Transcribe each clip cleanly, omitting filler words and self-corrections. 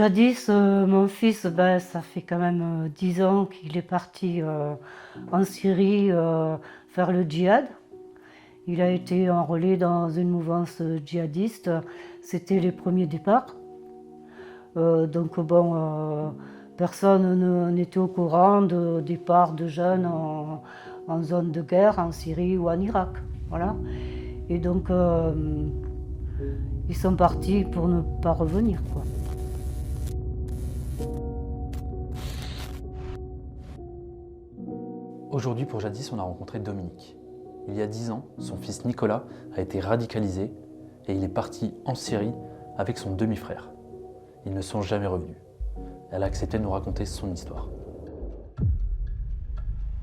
Jadis, mon fils, ben, ça fait quand même 10 ans qu'il est parti en Syrie faire le djihad. Il a été enrôlé dans une mouvance djihadiste. C'était les premiers départs. Donc bon, personne n'était au courant de départ de jeunes en zone de guerre, en Syrie ou en Irak. Voilà. Et donc, ils sont partis pour ne pas revenir, quoi. Aujourd'hui, pour Jadis, on a rencontré Dominique. Il y a 10 ans, son fils Nicolas a été radicalisé et il est parti en Syrie avec son demi-frère. Ils ne sont jamais revenus. Elle a accepté de nous raconter son histoire.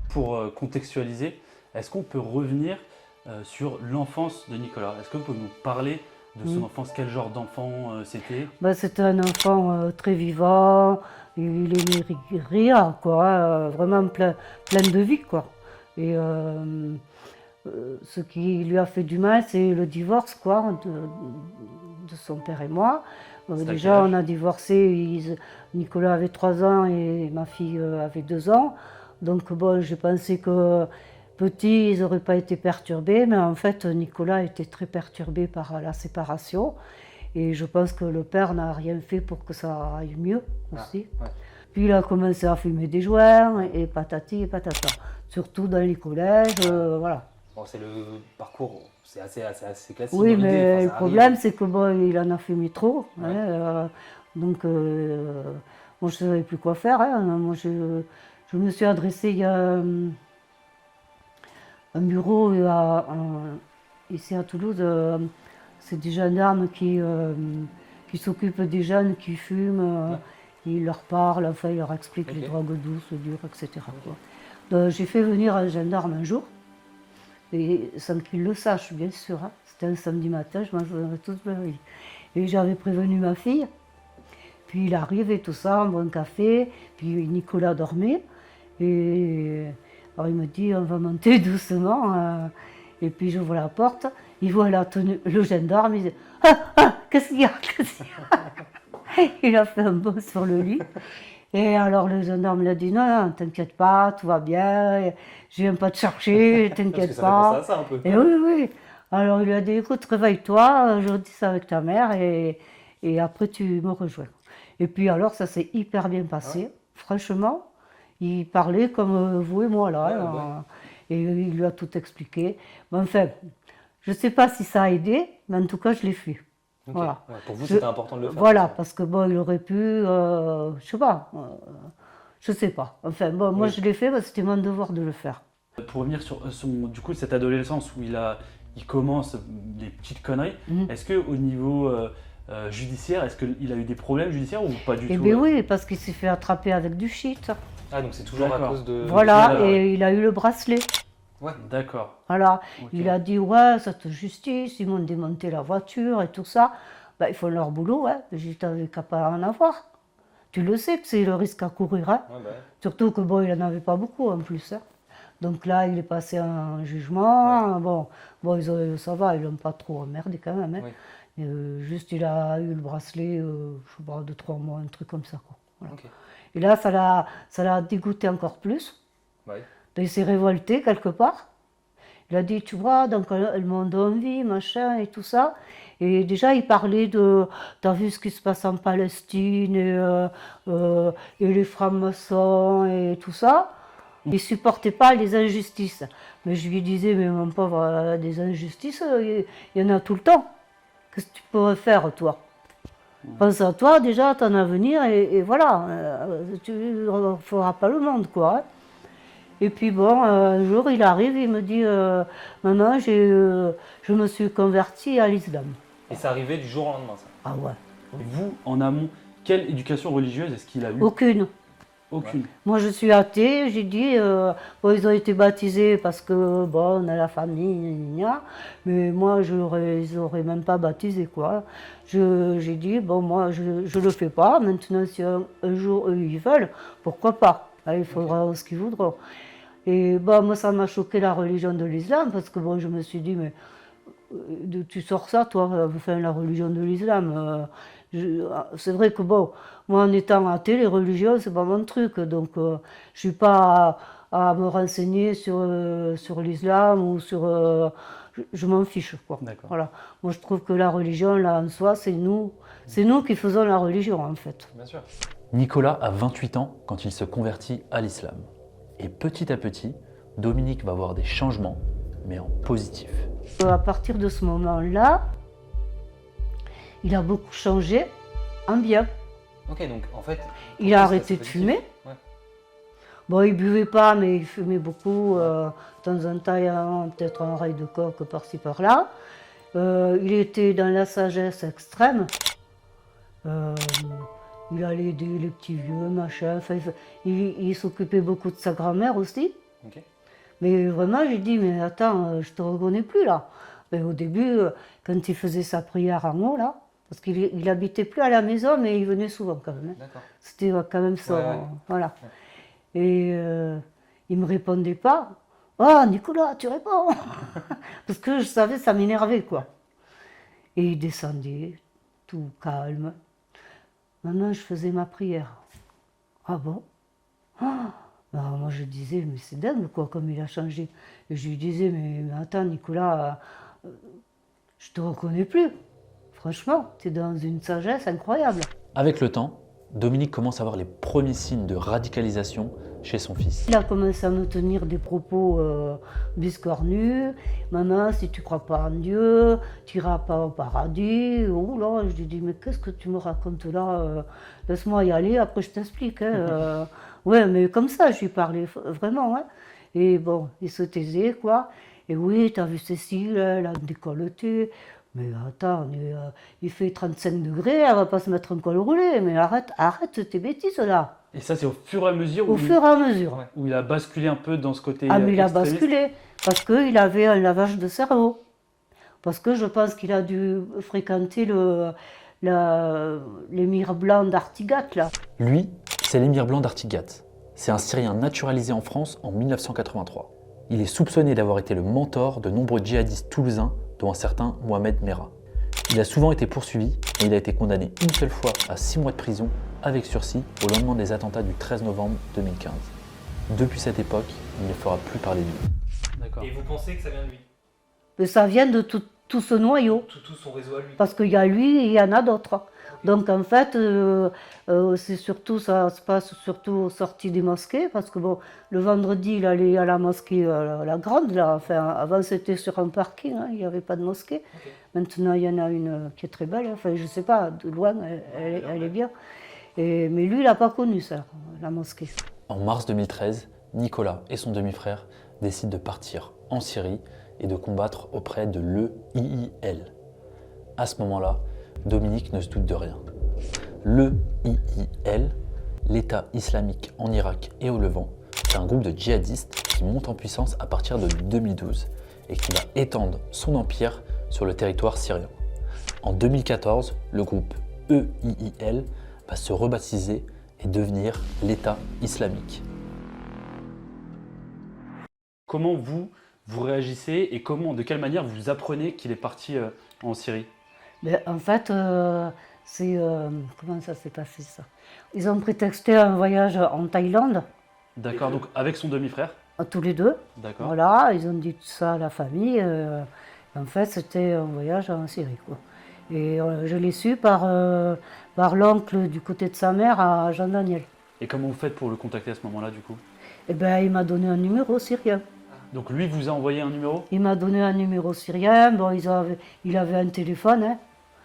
Pour contextualiser, est-ce qu'on peut revenir sur l'enfance de Nicolas? Est-ce que vous pouvez nous parler de son enfance? Quel genre d'enfant c'était? Ben, c'était un enfant très vivant, il aimait rire, quoi, vraiment plein de vie, quoi. Et ce qui lui a fait du mal, c'est le divorce, quoi, de son père et moi. Déjà, on a divorcé, Nicolas avait 3 ans et ma fille avait 2 ans. Donc bon, j'ai pensé que petits, ils n'auraient pas été perturbés, mais en fait, Nicolas était très perturbé par la séparation. Et je pense que le père n'a rien fait pour que ça aille mieux aussi. Ah, ouais. Puis il a commencé à fumer des joints et patati et patata. Surtout dans les collèges, voilà. Bon, c'est le parcours, c'est assez classique. Oui, dans l'idée, mais enfin, le ça problème, arrive. c'est que bon, il en a fumé trop. Ouais. Hein, donc, moi, je ne savais plus quoi faire. Hein. Moi, je me suis adressée il y a un bureau ici à Toulouse. C'est des gendarmes qui s'occupent des jeunes qui fument. Ouais. Ils leur parlent, enfin, ils leur expliquent Ok. les drogues douces, dures, etc. Quoi. Donc, j'ai fait venir un gendarme un jour. Et sans qu'il le sache, bien sûr. Hein. C'était un samedi matin, je m'en souviendrai toute ma vie. Et j'avais prévenu ma fille. Puis il arrive et tout ça, on boit un café. Puis Nicolas dormait. Et alors il me dit, on va monter doucement. Et puis j'ouvre la porte. Il voit la tenue, le gendarme. Il dit, ah, qu'est-ce qu'il y a, qu'est-ce qu'il y a. Il a fait un bond sur le lit. Et alors le gendarme lui a dit non, non, t'inquiète pas, tout va bien, je viens pas te chercher, Parce que t'inquiète ça fait penser à pas. ça un peu. Et oui, oui. Alors il lui a dit écoute, réveille-toi, je dis ça avec ta mère et après tu me rejoins. Et puis alors ça s'est hyper bien passé, Ouais. franchement. Il parlait comme vous et moi là. Ouais, Hein, ouais. et il lui a tout expliqué. Mais enfin, je ne sais pas si ça a aidé, mais en tout cas je l'ai fait. Ok. Voilà. Ouais, pour vous, Je- c'était important de le faire. Voilà, parce que bon, il aurait pu, je sais pas, je sais pas. Enfin bon, moi Oui. je l'ai fait parce que c'était mon devoir de le faire. Pour revenir sur du coup, cette adolescence où il commence les petites conneries, Mhm. est-ce qu'au niveau judiciaire, est-ce qu'il a eu des problèmes judiciaires ou pas du Eh tout? bien oui, parce qu'il s'est fait attraper avec du shit. Ah, donc c'est toujours à D'accord. cause de... Voilà, celui-là, et il a eu le bracelet. Ouais. D'accord. Voilà, Ok. il a dit ouais, cette justice, ils m'ont démonté la voiture et tout ça. Ben, ils font leur boulot, hein. J'ai t'avais qu'à pas en avoir. Tu le sais que c'est le risque à courir, hein. Ouais, bah ouais. Surtout que bon, il n'en avait pas beaucoup en plus. Hein. Donc là, il est passé un jugement. Bon, ça va, ils l'ont pas trop emmerdé quand même. Hein. Oui. Juste, il a eu le bracelet, je sais pas, de 3 mois, un truc comme ça. Quoi. Voilà. Ok. Et là, ça l'a dégoûté encore plus. Ouais. Donc, il s'est révolté quelque part. Il a dit, tu vois, donc le monde en vie, machin et tout ça. Et déjà, il parlait de, t'as vu ce qui se passe en Palestine et les francs-maçons et tout ça. Il supportait pas les injustices. Mais je lui disais, mais mon pauvre, des injustices, il y en a tout le temps. Qu'est-ce que tu pourrais faire, toi? Pense à toi, déjà, à ton avenir, et voilà. Tu ne feras pas le monde, quoi. Hein. Et puis bon, un jour, il arrive, il me dit, maman, je me suis convertie à l'islam. Et c'est arrivé du jour au lendemain, ça. Ah ouais, Et vous, en amont, quelle éducation religieuse est-ce qu'il a eu? aucune. Aucune. Moi, je suis athée, j'ai dit, bon, ils ont été baptisés parce que, bon, on a la famille, gna, gna, gna. Mais moi, ils n'auraient même pas baptisé, quoi. J'ai dit, bon, moi, je ne le fais pas. Maintenant, si un jour, eux, ils veulent, pourquoi pas? Hein, il faudra ce qu'ils voudront. Et bon, moi, ça m'a choqué la religion de l'islam, parce que, bon, je me suis dit, mais tu sors ça, toi, enfin, la religion de l'islam. C'est vrai que bon, moi en étant athée, les religions, c'est pas mon truc. Donc je suis pas à me renseigner sur l'islam ou je m'en fiche, quoi. D'accord. Voilà. Moi je trouve que la religion, là en soi, c'est nous qui faisons la religion en fait. Bien sûr. Nicolas a 28 ans quand il se convertit à l'islam. Et petit à petit, Dominique va voir des changements, mais en positif. À partir de ce moment-là, il a beaucoup changé en bien. Ok, donc en fait. Il a c'est arrêté de positif. fumer. Ouais. Bon, il buvait pas, mais il fumait beaucoup. De temps en temps, il y a peut-être un rail de coke par-ci par-là. Il était dans la sagesse extrême. Euh, il allait aider les petits vieux, machin. Enfin, il s'occupait beaucoup de sa grand-mère aussi. Ok. Mais vraiment, j'ai dit, mais attends, je te reconnais plus là. Mais au début, quand il faisait sa prière en haut, là, parce qu'il habitait plus à la maison, mais il venait souvent quand même. Hein. D'accord. C'était quand même ça. Ouais. Voilà. Et il me répondait pas. Oh, Nicolas, tu réponds. Parce que je savais, ça m'énervait, quoi. Et il descendait, tout calme. Maintenant, je faisais ma prière. Ah bon? Ah. Alors, moi, je disais, mais c'est dingue, quoi, comme il a changé. Et je lui disais, mais attends, Nicolas, je te reconnais plus. Franchement, tu es dans une sagesse incroyable. Avec le temps, Dominique commence à voir les premiers signes de radicalisation chez son fils. Il a commencé à me tenir des propos biscornus. Maman, si tu crois pas en Dieu, tu n'iras pas au paradis. Oh là, je lui dis, mais qu'est-ce que tu me racontes là? Laisse-moi y aller, après je t'explique. Hein. Ouais, mais comme ça, je lui parlais vraiment. Hein. Et bon, il se taisait, quoi. Et oui, t'as vu Cécile, elle a un décolleté. Mais attends, il fait 35 degrés, elle va pas se mettre un col roulé. Mais arrête tes bêtises là. Et ça, c'est au fur et à mesure Au fur et à mesure. Ouais. où il a basculé un peu dans ce côté Ah, mais il a extrémiste. basculé, parce qu'il avait un lavage de cerveau. Parce que je pense qu'il a dû fréquenter l'émir blanc d'Artigat, là. Lui, c'est l'émir blanc d'Artigat. C'est un Syrien naturalisé en France en 1983. Il est soupçonné d'avoir été le mentor de nombreux djihadistes toulousains, dont un certain Mohamed Merah. Il a souvent été poursuivi et il a été condamné une seule fois à 6 mois de prison avec sursis au lendemain des attentats du 13 novembre 2015. Depuis cette époque, il ne fera plus parler de lui. D'accord. Et vous pensez que ça vient de lui? Mais ça vient de tout ce noyau. Tout son réseau à lui. Parce qu'il y a lui et il y en a d'autres. Donc en fait, c'est surtout, ça se passe surtout aux sorties des mosquées, parce que bon, le vendredi, il allait à la mosquée, la grande, là. Enfin, avant c'était sur un parking, hein, il n'y avait pas de mosquée. Ok. Maintenant, il y en a une qui est très belle, enfin, je sais pas, de loin, elle est bien. Mais lui, il n'a pas connu ça, la mosquée. En mars 2013, Nicolas et son demi-frère décident de partir en Syrie et de combattre auprès de l'EIIL. À ce moment-là, Dominique ne se doute de rien. L'EIIL, l'État islamique en Irak et au Levant, c'est un groupe de djihadistes qui monte en puissance à partir de 2012 et qui va étendre son empire sur le territoire syrien. En 2014, le groupe EIIL va se rebaptiser et devenir l'État islamique. Comment vous réagissez et de quelle manière vous apprenez qu'il est parti en Syrie? Mais en fait, comment ça s'est passé ça? Ils ont prétexté un voyage en Thaïlande, D'accord, donc avec son demi-frère. tous les deux. D'accord. Voilà, ils ont dit tout ça à la famille. En fait, c'était un voyage en Syrie, quoi. Et je l'ai su par l'oncle du côté de sa mère à Jean-Daniel. Et comment vous faites pour le contacter à ce moment-là du coup? Et ben, il m'a donné un numéro syrien. Donc lui vous a envoyé un numéro? Il m'a donné un numéro syrien. Bon, il avait un téléphone, hein.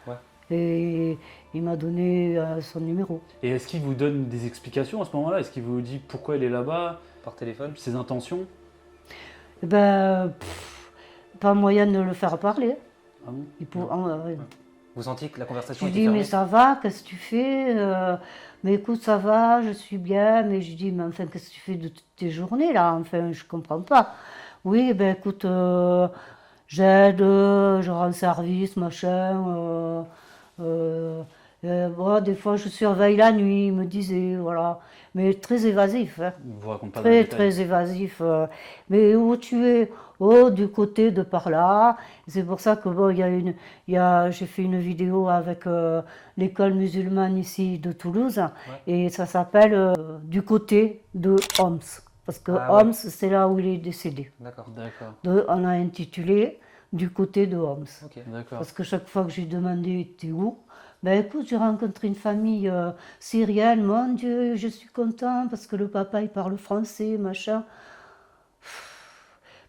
Ouais. Et il m'a donné son numéro. Et est-ce qu'il vous donne des explications à ce moment-là? Est-ce qu'il vous dit pourquoi il est là-bas, Par téléphone? ses intentions? Eh ben, pas moyen de le faire parler. Ah bon? Ouais. Vous sentiez que la conversation Je lui était dis, mais fermée? ça va, qu'est-ce que tu fais? Mais écoute, ça va, je suis bien. Mais je dis, mais enfin, qu'est-ce que tu fais de toutes tes journées là? Enfin, je comprends pas. Oui, ben écoute, j'aide, je rends service, machin. Bon, des fois, je surveille la nuit, il me disait, voilà. Mais très évasif, hein. Il vous raconte pas dans le Très, détail. très évasif. Mais où tu es? Oh, du côté de par là. C'est pour ça que bon, j'ai fait une vidéo avec l'école musulmane ici de Toulouse et ça s'appelle Du côté de Homs. Parce que Ah ouais. Homs, c'est là où il est décédé. D'accord. D'accord, On a intitulé Du côté de Homs. Ok. d'accord. Parce que chaque fois que j'ai demandé t'es où, ben écoute, j'ai rencontré une famille syrienne, mon Dieu, je suis content parce que le papa il parle français, machin.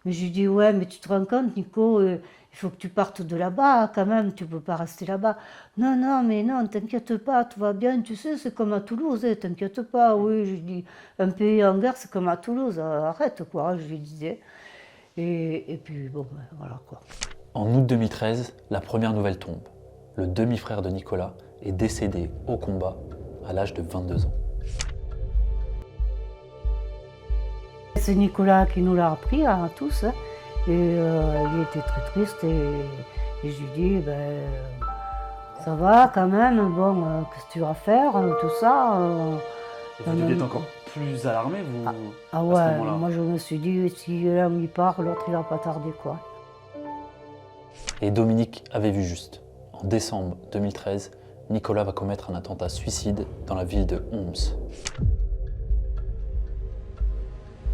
Mais j'ai dit ouais, mais tu te rends compte, Nico, il faut que tu partes de là-bas quand même, tu peux pas rester là-bas. Non, non, mais non, t'inquiète pas, tout va bien, tu sais, c'est comme à Toulouse, hein, t'inquiète pas, oui, je dis, un pays en guerre, c'est comme à Toulouse, arrête quoi, je lui disais. Et puis bon, ben, voilà quoi. En août 2013, la première nouvelle tombe. Le demi-frère de Nicolas est décédé au combat à l'âge de 22 ans. C'est Nicolas qui nous l'a appris à tous, hein. Et il était très triste et je lui dis, ben, ça va quand même, bon, qu'est-ce que tu vas faire, tout ça. Et quand vous même. êtes encore plus alarmé, vous, Ah à ce ouais, moment-là. moi je me suis dit, si l'un il part, l'autre il va pas tarder quoi. Et Dominique avait vu juste. En décembre 2013, Nicolas va commettre un attentat suicide dans la ville de Homs.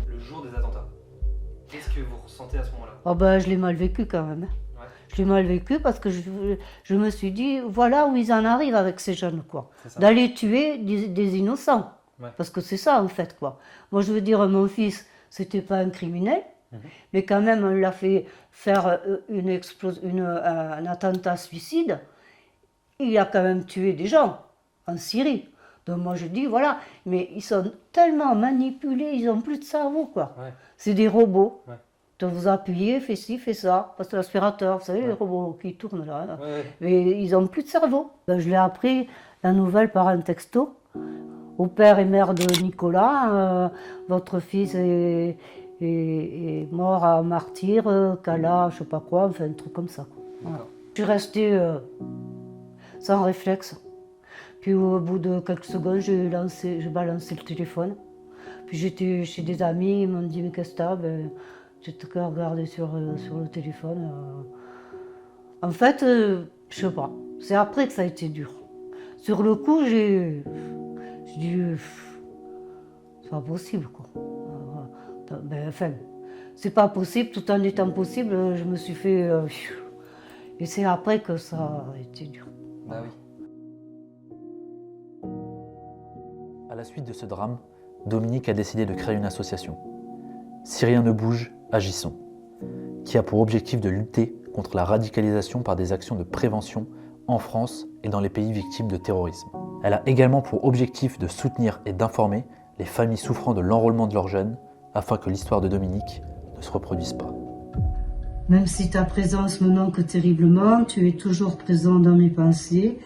Le jour des attentats. Qu'est-ce que vous ressentez à ce moment-là? Oh ben je l'ai mal vécu quand même. Ouais. Je l'ai mal vécu parce que je me suis dit, voilà où ils en arrivent avec ces jeunes quoi. C'est ça. D'aller tuer des innocents. Ouais. Parce que c'est ça en fait quoi. Moi je veux dire, mon fils, c'était pas un criminel, mais quand même on l'a fait faire un attentat suicide. Il a quand même tué des gens en Syrie. Donc moi je dis voilà, mais ils sont tellement manipulés, ils ont plus de cerveau quoi. Ouais. C'est des robots. Ouais. Donc vous appuyez, fais ci, fais ça, parce que l'aspirateur, vous savez les Ouais. robots qui tournent là. Ouais, ouais. Mais ils ont plus de cerveau. Ben, je l'ai appris la nouvelle par un texto. Au père et mère de Nicolas, votre fils est mort à martyr, Kala, je sais pas quoi, enfin un truc comme ça. Quoi. Voilà. D'accord. Je suis restée sans réflexe. Puis au bout de quelques secondes, j'ai balancé le téléphone. Puis j'étais chez des amis, ils m'ont dit mais qu'est-ce que t'as? Ben, j'étais qu'à regarder sur le téléphone. En fait, je sais pas, c'est après que ça a été dur. Sur le coup, j'ai dit, c'est pas possible quoi. Ben, enfin, c'est pas possible, tout en étant possible, je me suis fait. Et c'est après que ça a été dur. Bah oui. À la suite de ce drame, Dominique a décidé de créer une association. Si rien ne bouge, agissons, qui a pour objectif de lutter contre la radicalisation par des actions de prévention en France et dans les pays victimes de terrorisme. Elle a également pour objectif de soutenir et d'informer les familles souffrant de l'enrôlement de leurs jeunes afin que l'histoire de Dominique ne se reproduise pas. Même si ta présence me manque terriblement, tu es toujours présent dans mes pensées.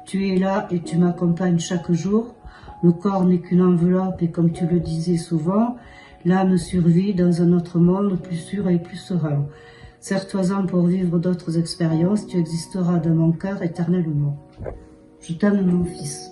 Tu es là et tu m'accompagnes chaque jour. Le corps n'est qu'une enveloppe et comme tu le disais souvent, l'âme survit dans un autre monde plus sûr et plus serein. Serre-toi-en pour vivre d'autres expériences, tu existeras dans mon cœur éternellement. Je t'aime mon fils.